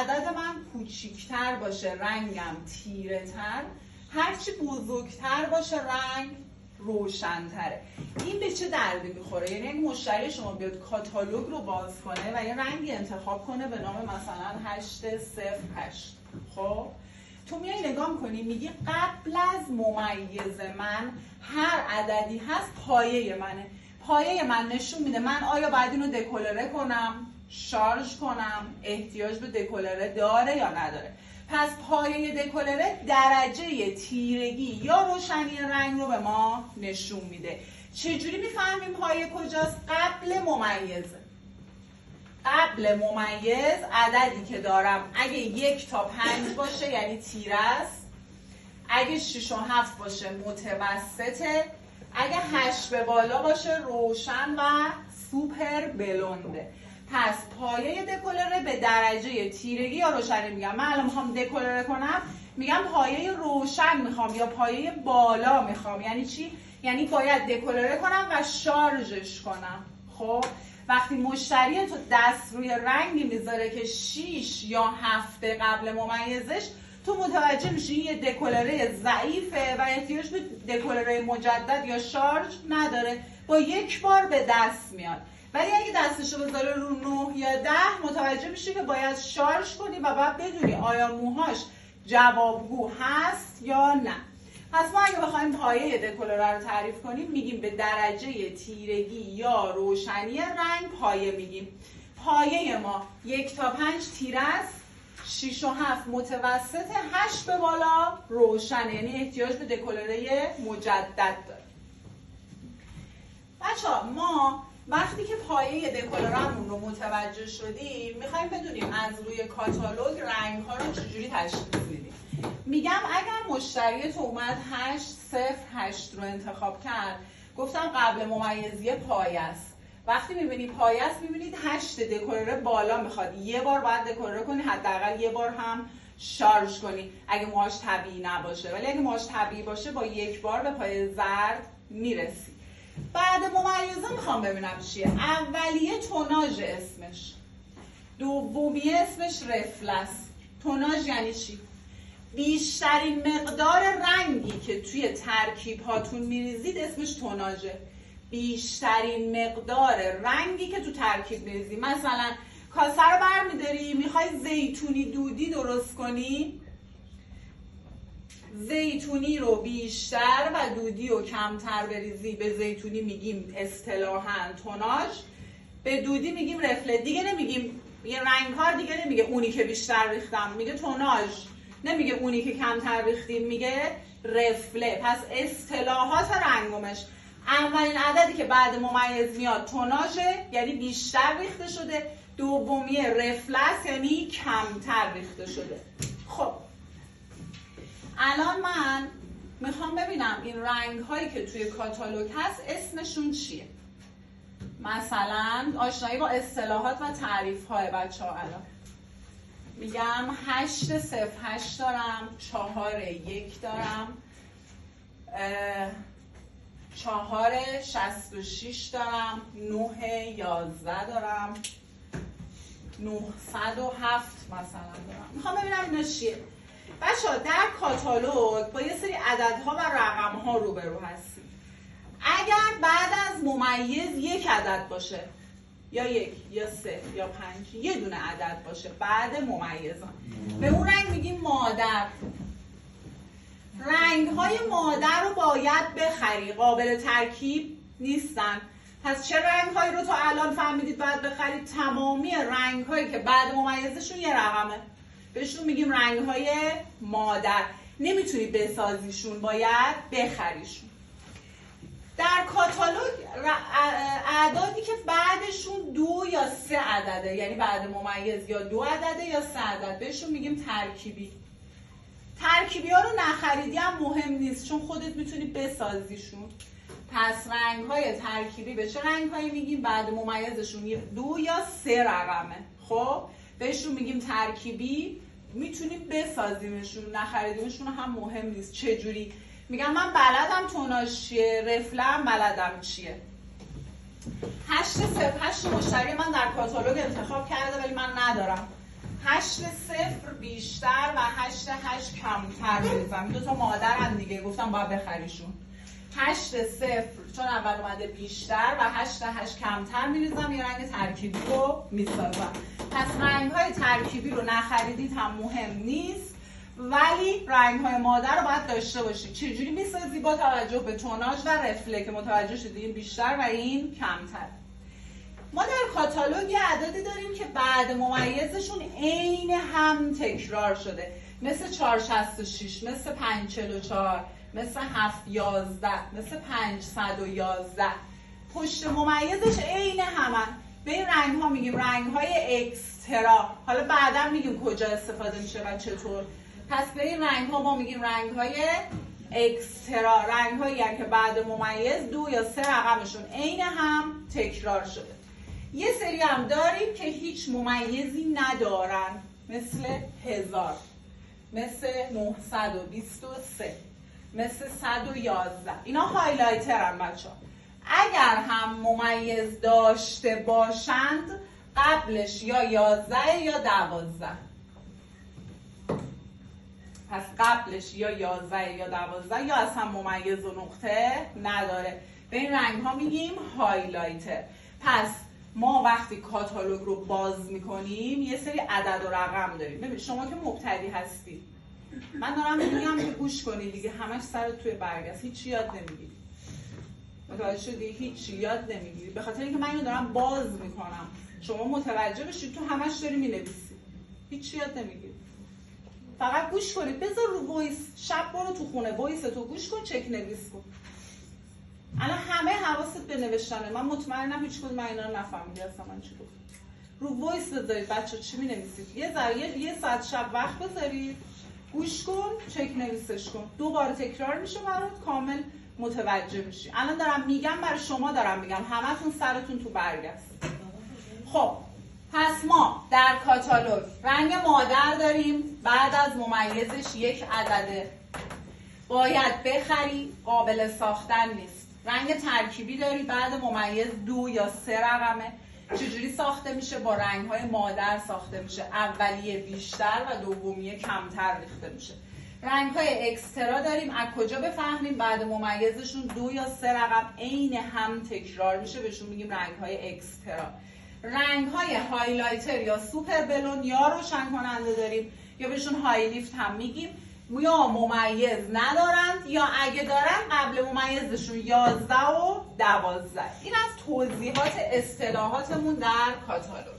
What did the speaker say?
عدد من کوچیکتر باشه رنگم تیره تر، هرچی بزرگتر باشه رنگ روشن‌تره. این به چه دردی میخوره؟ یعنی اگه مشتری شما بیاد کاتالوگ رو باز کنه و یه رنگی انتخاب کنه به نام مثلا 808، خب تو میای نگاه میکنی میگی قبل از ممیز من هر عددی هست پایه منه. پایه من نشون میده من آیا باید اینو دکلره کنم، شارژ کنم، احتیاج به دکلره داره یا نداره. پس پایه دکلره درجه تیرگی یا روشنی رنگ رو به ما نشون میده. چجوری میفهمیم پایه کجاست؟ قبل ممیزه. قبل ممیز عددی که دارم اگه 1 تا 5 باشه یعنی تیره است، اگه 6 و 7 باشه متوسطه، اگه 8 به بالا باشه روشن و سوپر بلونده. پس پایه دکلره به درجه تیرگی یا روشنی میگم. من الان میخوام دکلره کنم میگم پایه روشن میخوام یا پایه بالا میخوام. یعنی چی؟ یعنی باید دکلره کنم و شارژش کنم. خب وقتی مشتری تو دست روی رنگی میذاره که 6 یا 7 قبل ممیزش، تو متوجه میشی یه دکلره ضعیفه و احتیاج به دکلره مجدد یا شارژ نداره، با یک بار به دست میاد. ولی اگه دستشو بذاره رو 9 یا 10 متوجه میشی که باید شارژ کنی و باید بدونی آیا موهاش جوابگو هست یا نه. پس ما اگه بخوایم پایه دکلره رو تعریف کنیم میگیم به درجه تیرگی یا روشنی رنگ پایه میگیم. پایه ما 1 تا 5 تیره است، 6 و 7 متوسط، 8 به بالا روشنه، یعنی احتیاج به دکلره مجدد داره. بچه‌ها ما وقتی که پایه دکلرمون رو متوجه شدیم میخوایم بدونیم از روی کاتالوگ رنگ‌ها رو چجوری تشخیص بدیم. میگم اگر مشتری تو اومد 808 رو انتخاب کرد، گفتم قبل ممیزی پایه است. وقتی میبینی پایه است میبینید 8 دکلره بالا میخواد، یه بار باید دکلره کنی، حداقل یه بار هم شارژ کنی اگه موهاش طبیعی نباشه. ولی اگه موهاش طبیعی باشه با یک بار به پایه زرد میرسی. بعد ممیزه میخوام ببینم چیه. اولیه توناژ اسمش، دومیه اسمش رفلس. توناژ یعنی چی؟ بیشترین مقدار رنگی که توی ترکیب هاتون میریزید اسمش توناژه. بیشترین مقدار رنگی که تو ترکیب میریزی. مثلا کاسه رو برمیداری میخوای زیتونی دودی درست کنی، زیتونی رو بیشتر و دودی رو کمتر بریزی، به زیتونی میگیم اصطلاحاً توناژ، به دودی میگیم رفله. دیگه نمیگیم یه رنگ‌ها دیگه نمیگه اونی که بیشتر ریختم، میگه توناژ، نمیگه اونی که کمتر ریختیم، میگه رفله. پس اصطلاحات رنگمش اولین عددی که بعد ممیز میاد توناژه، یعنی بیشتر ریخته شده. دومی رفلس یعنی کمتر ریخته شده. خب الان من میخوام ببینم این رنگ هایی که توی کاتالوگ هست اسمشون چیه. مثلا آشنایی با اصطلاحات و تعریف های بچه ها. الان میگم 808 دارم، 4-1 دارم، 4-66 دارم، 9-11 دارم، 907 مثلا دارم. میخوام ببینم اینا چیه. بچه‌ها در کاتالوگ با یه سری عددها و رقم‌ها روبرو هستیم. اگر بعد از ممیز یک عدد باشه، یا 1 یا 3 یا 5، یه دونه عدد باشه بعد ممیزان، به اون رنگ میگیم مادر. رنگ‌های مادر رو باید بخری، قابل ترکیب نیستن. پس چه رنگ‌هایی رو تا الان فهمیدید باید بخرید؟ تمامی رنگ‌هایی که بعد ممیزشون یه رقمه، بهشون میگیم رنگ‌های مادر. نمیتونی بسازیشون، باید بخریشون. در کاتالوگ اعدادی که بعدشون 2 یا 3 عدده، یعنی بعد ممیز یا 2 عدده یا 3 عدد، بهشون میگیم ترکیبی. ترکیبی ها رو نخریدی هم مهم نیست، چون خودت میتونی بسازیشون. پس رنگ‌های ترکیبی به چه رنگ‌هایی میگیم؟ بعد ممیزشون 2 یا 3 رقمه. خب بهشون میگیم ترکیبی، میتونیم بسازیمشون، نخریدیمشون هم مهم نیست. چجوری؟ میگم من بلدم توناژ چیه، رفلم بلدم چیه. 808 مشتری من در کاتالوگ انتخاب کرده ولی من ندارم. 8 0 بیشتر و 8 8 کمتر می‌ریزم. دو تا مادرن دیگه، گفتم باید بخریشون. 8 0 چون اول اومده بیشتر و 8 8 کمتر می‌ریزم، یه رنگ ترکیبی رو می‌سازم. پس رنگ‌های ترکیبی رو نخریدید هم مهم نیست، ولی رنگ‌های مادر رو باید داشته باشید. چجوری می‌سازی؟ با توجه به توناژ و رفله که متوجه شدید این بیشتر و این کمتر. ما در کاتالوگ یه عددی داریم که بعد ممیزشون عین هم تکرار شده، مثل 466، مثل 544، مثل 711، مثل 511. پشت ممیزش عین همن. به این رنگ ها میگیم رنگ های اکسترا. حالا بعدا میگیم کجا استفاده میشه و چطور. پس به این رنگ ها ما میگیم رنگ های اکسترا، رنگ هایی که بعد ممیز 2 یا 3 رقمشون عین هم تکرار شده. یه سری هم داریم که هیچ ممیزی ندارن، مثل 1000، مثل 923، مثل 111. اینا هایلایترن بچه ها. اگر هم ممیز داشته باشند قبلش یا 11 یا 12. پس قبلش یا 11 یا 12 یا اصلا ممیز و نقطه نداره. به این رنگ ها میگیم هایلایتر. پس ما وقتی کاتالوگ رو باز میکنیم یه سری عدد و رقم داریم. ببین شما که مبتدی هستی، من دارم میگم که گوش کنی دیگه، همش سرت توی برگ است، هیچی یاد نمیگیری. متوجه شدی؟ هیچی یاد نمیگیری به خاطر اینکه من اینو دارم باز میکنم. شما متوجه بشید تو همش داری مینویسی، هیچی یاد نمیگیری. فقط گوش کنید. بذار رو وایس، شب برو تو خونه وایس تو گوش کن، چک نویس کن. الان همه حواست به نوشتنه. من مطمئنم هیچ کدوم اینا رو نفهمیدی اصلا من چی گفتم. رو وایس بذارید بچه چی می‌نویسید. یه ساعت شب وقت بذارید، گوش کن، چک نویسش کن. 2 بار تکرار میشه برات، کامل متوجه میشی. الان دارم میگم برای شما، دارم میگم همتون سرتون تو برگ است. خب پس ما در کاتالوگ رنگ مادر داریم، بعد از ممیزش یک عدده، باید بخری، قابل ساختن نیست. رنگ ترکیبی داری، بعد ممیز 2 یا 3 رقمه. چجوری ساخته میشه؟ با رنگ‌های مادر ساخته میشه. اولیه بیشتر و دومیه کمتر ریخته میشه. رنگ‌های اکسترا داریم، از کجا بفهمیم؟ بعد ممیزشون 2 یا 3 رقم عین هم تکرار میشه، بهشون میگیم رنگ‌های اکسترا. رنگ‌های هایلایتر یا سوپر بلون یا روشن کننده داریم، یا بهشون های لیفت هم میگیم. یا ممیز ندارند یا اگه دارن قبل ممیزشون 11 و 12. این از توضیحات اصطلاحاتمون در کاتالوگ.